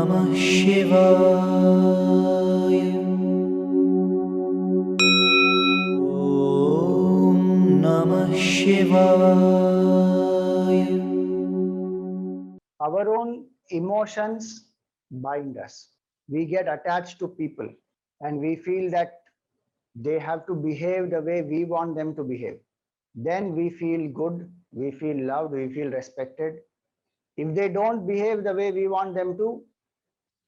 Namah Shivaya. Om Namah Shivaya. Our own emotions bind us. We get attached to people and we feel that they have to behave the way we want them to behave. Then we feel good, we feel loved, we feel respected. If they don't behave the way we want them to,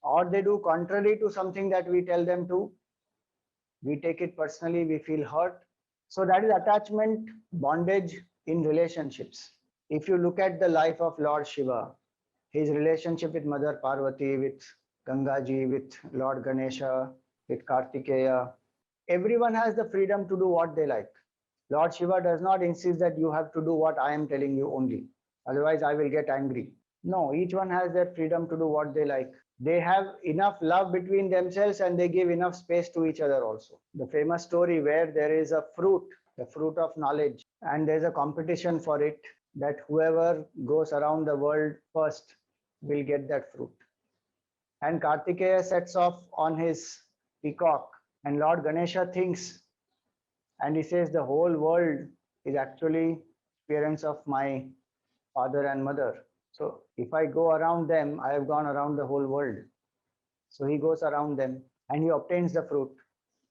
or they do contrary to something that we tell them to, we take it personally, we feel hurt. So that is attachment bondage in relationships. If you look at the life of Lord Shiva, his relationship with Mother Parvati, with Gangaji, with Lord Ganesha, with Kartikeya, everyone has the freedom to do what they like. Lord Shiva does not insist that you have to do what I am telling you only. Otherwise, I will get angry. No, each one has their freedom to do what they like. They have enough love between themselves and they give enough space to each other also. The famous story where there is a fruit, the fruit of knowledge, and there's a competition for it, that whoever goes around the world first will get that fruit. And Kartikeya sets off on his peacock, and Lord Ganesha thinks, and he says, the whole world is actually parents of my father and mother. So if I go around them, I have gone around the whole world. So he goes around them and he obtains the fruit.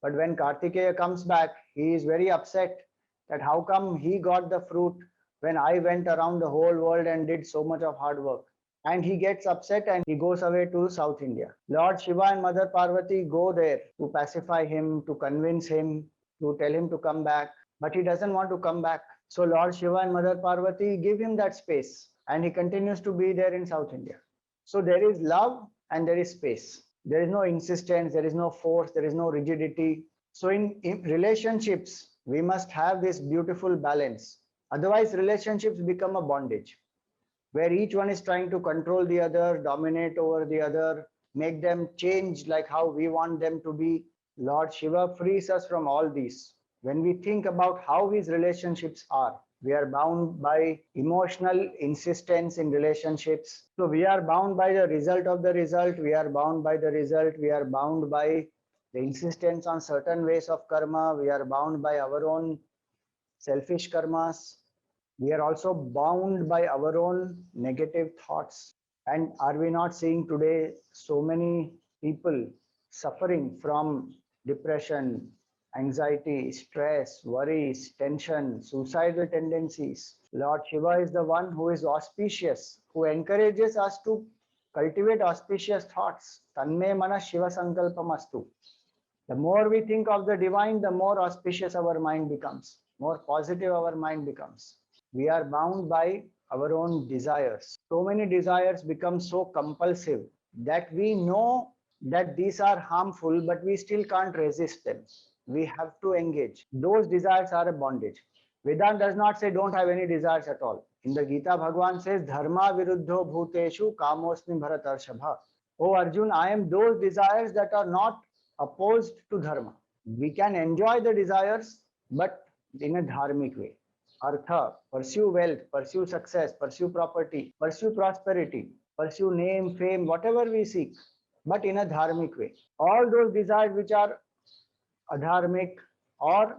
But when Kartikeya comes back, he is very upset that how come he got the fruit when I went around the whole world and did so much of hard work. And he gets upset and he goes away to South India. Lord Shiva and Mother Parvati go there to pacify him, to convince him, to tell him to come back. But he doesn't want to come back. So Lord Shiva and Mother Parvati give him that space and he continues to be there in South India. So there is love and there is space. There is no insistence, there is no force, there is no rigidity. So in relationships, we must have this beautiful balance. Otherwise, relationships become a bondage where each one is trying to control the other, dominate over the other, make them change like how we want them to be. Lord Shiva frees us from all these. When we think about how these relationships are, we are bound by emotional insistence in relationships. So we are bound by the result of the result, we are bound by the result, we are bound by the insistence on certain ways of karma, we are bound by our own selfish karmas. We are also bound by our own negative thoughts. And are we not seeing today so many people suffering from depression, anxiety, stress, worries, tension, suicidal tendencies? Lord Shiva is the one who is auspicious, who encourages us to cultivate auspicious thoughts. Tanme mana Shiva sankalpamastu. The more we think of the divine, the more auspicious our mind becomes, more positive our mind becomes. We are bound by our own desires. So many desires become so compulsive that we know that these are harmful, but we still can't resist them. We have to engage. Those desires are a bondage. Vedanta does not say don't have any desires at all. In the Gita, Bhagavan says, Dharma viruddho bhuteshu kamosmi bharatarshabha. Oh Arjun, I am those desires that are not opposed to dharma. We can enjoy the desires, but in a dharmic way. Artha, pursue wealth, pursue success, pursue property, pursue prosperity, pursue name, fame, whatever we seek, but in a dharmic way. All those desires which are adharmic or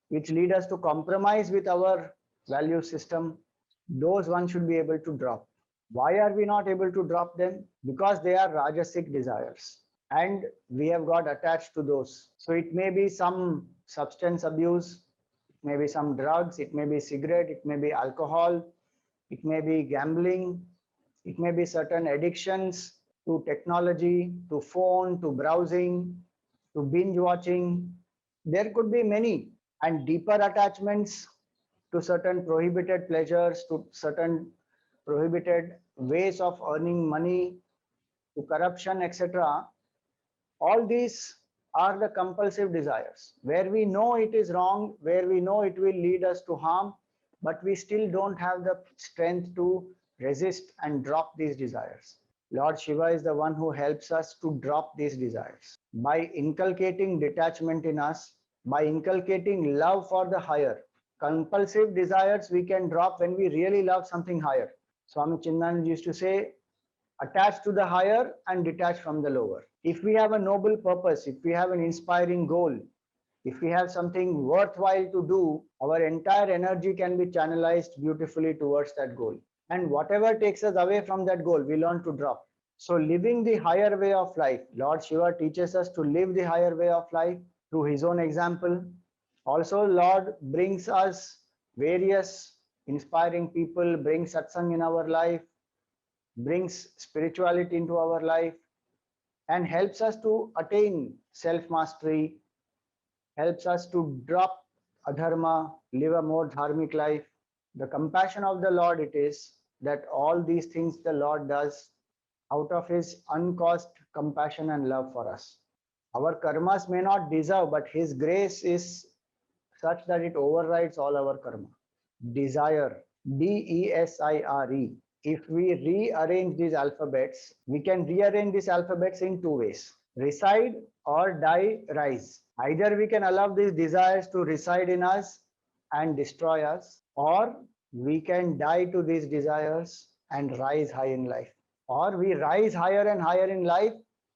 which lead us to compromise with our value system, those one should be able to drop. Why are we not able to drop them? Because they are rajasic desires and we have got attached to those. So it may be some substance abuse, it may be some drugs, it may be cigarette, it may be alcohol, it may be gambling, it may be certain addictions to technology, to phone, to browsing, to binge watching. There could be many and deeper attachments to certain prohibited pleasures, to certain prohibited ways of earning money, to corruption, etc. All these are the compulsive desires where we know it is wrong, where we know it will lead us to harm, but we still don't have the strength to resist and drop these desires. Lord Shiva is the one who helps us to drop these desires by inculcating detachment in us, by inculcating love for the higher. Compulsive desires we can drop when we really love something higher. Swami Chindanand used to say, attached to the higher and detached from the lower. If we have a noble purpose, if we have an inspiring goal, if we have something worthwhile to do, our entire energy can be channelized beautifully towards that goal. And whatever takes us away from that goal, we learn to drop. So, living the higher way of life, Lord Shiva teaches us to live the higher way of life through his own example. Also, Lord brings us various inspiring people, brings satsang in our life, brings spirituality into our life, and helps us to attain self mastery, helps us to drop adharma, live a more dharmic life. The compassion of the Lord it is that all these things the Lord does out of his uncaused compassion and love for us. Our karmas may not deserve, but his grace is such that it overrides all our karma. Desire, Desire. If we rearrange these alphabets, we can rearrange these alphabets in two ways: reside or die, rise. Either we can allow these desires to reside in us and destroy us, or we can die to these desires and rise high in life. Or we rise higher and higher in life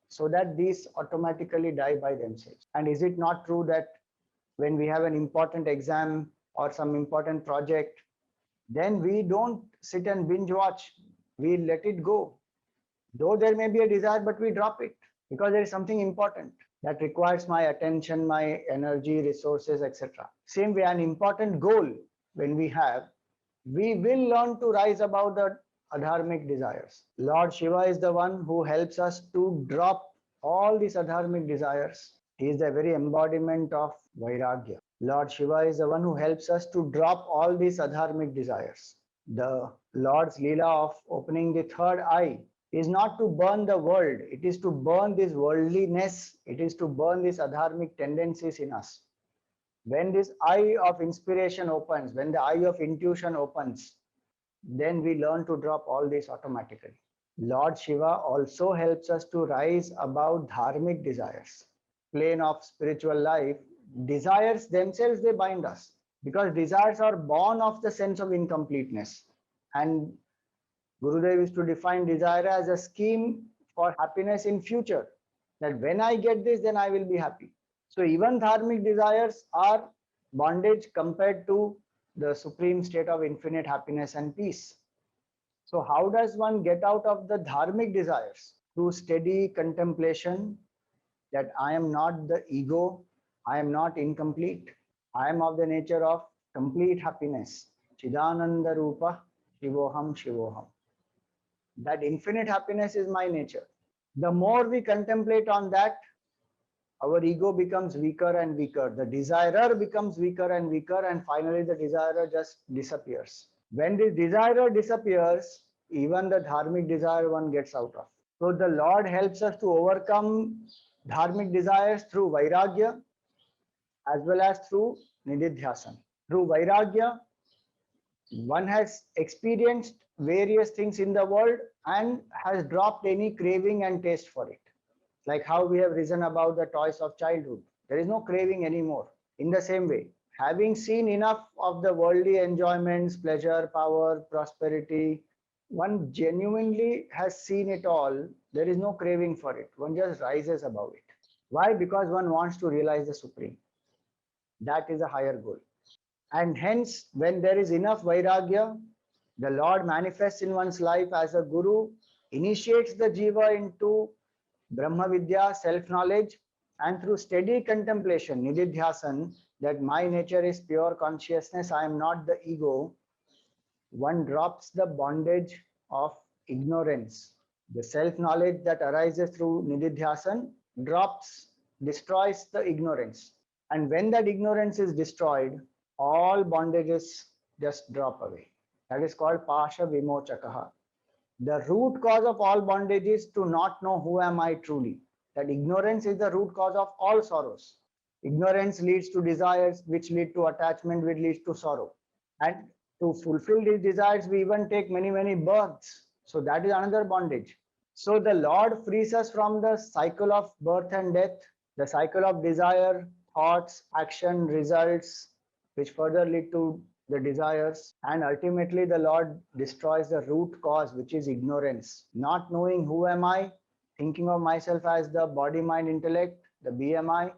so that these automatically die by themselves. And is it not true that when we have an important exam or some important project, then we don't sit and binge watch. We let it go. Though there may be a desire, but we drop it because there is something important that requires my attention, my energy, resources, etc. Same way, an important goal when we have, we will learn to rise above the adharmic desires. Lord Shiva is the one who helps us to drop all these adharmic desires. He is the very embodiment of Vairagya. Lord Shiva is the one who helps us to drop all these adharmic desires. The Lord's Leela of opening the third eye is not to burn the world, it is to burn this worldliness, it is to burn these adharmic tendencies in us. When this eye of inspiration opens, when the eye of intuition opens, then we learn to drop all this automatically. Lord Shiva also helps us to rise above dharmic desires. Plane of spiritual life, desires themselves they bind us because desires are born of the sense of incompleteness. And Gurudev is to define desire as a scheme for happiness in future. That when I get this, then I will be happy. So even dharmic desires are bondage compared to the supreme state of infinite happiness and peace. So how does one get out of the dharmic desires? Through steady contemplation that I am not the ego, I am not incomplete, I am of the nature of complete happiness. Chidananda Rupa Shivoham Shivoham. That infinite happiness is my nature. The more we contemplate on that, our ego becomes weaker and weaker. The desirer becomes weaker and weaker, and finally the desirer just disappears. When the desirer disappears, even the dharmic desire one gets out of. So the Lord helps us to overcome dharmic desires through Vairagya as well as through Nididhyasana. Through Vairagya, one has experienced various things in the world and has dropped any craving and taste for it. Like how we have risen about the toys of childhood. There is no craving anymore. In the same way, having seen enough of the worldly enjoyments, pleasure, power, prosperity, one genuinely has seen it all. There is no craving for it. One just rises above it. Why? Because one wants to realize the Supreme. That is a higher goal. And hence, when there is enough Vairagya, the Lord manifests in one's life as a Guru, initiates the Jiva into Brahma Vidya, self-knowledge, and through steady contemplation, Nididhyasan, that my nature is pure consciousness, I am not the ego, one drops the bondage of ignorance. The self-knowledge that arises through Nididhyasan drops, destroys the ignorance. And when that ignorance is destroyed, all bondages just drop away. That is called Pasha Vimochakaha. The root cause of all bondage is to not know who am I truly. That ignorance is the root cause of all sorrows. Ignorance leads to desires, which lead to attachment, which leads to sorrow. And to fulfill these desires, we even take many, many births. So that is another bondage. So the Lord frees us from the cycle of birth and death, the cycle of desire, thoughts, action, results, which further lead to the desires, and ultimately the Lord destroys the root cause, which is ignorance. Not knowing who am I, thinking of myself as the body, mind, intellect, the BMI,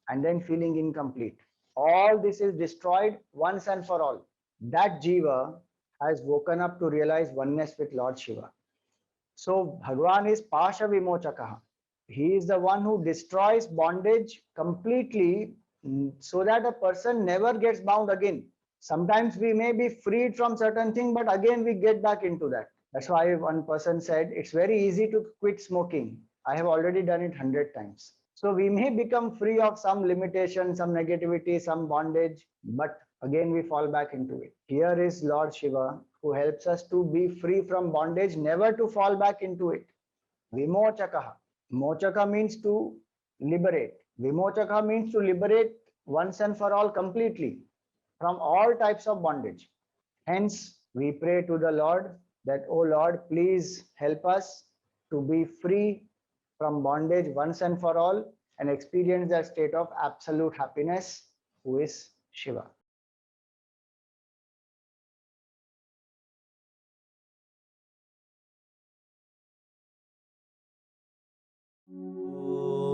and then feeling incomplete. All this is destroyed once and for all. That Jiva has woken up to realize oneness with Lord Shiva. So Bhagwan is Pasha Vimochakaha. He is the one who destroys bondage completely, so that a person never gets bound again. Sometimes we may be freed from certain thing, but again we get back into that. That's why one person said, it's very easy to quit smoking. I have already done it 100 times. So we may become free of some limitation, some negativity, some bondage, but again we fall back into it. Here is Lord Shiva who helps us to be free from bondage, never to fall back into it. Vimochakaha. Mochaka means to liberate. Vimochaka means to liberate once and for all completely from all types of bondage. Hence, we pray to the Lord that, oh Lord, please help us to be free from bondage once and for all and experience that state of absolute happiness, who is Shiva. Om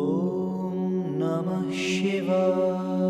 Namah Shivaya.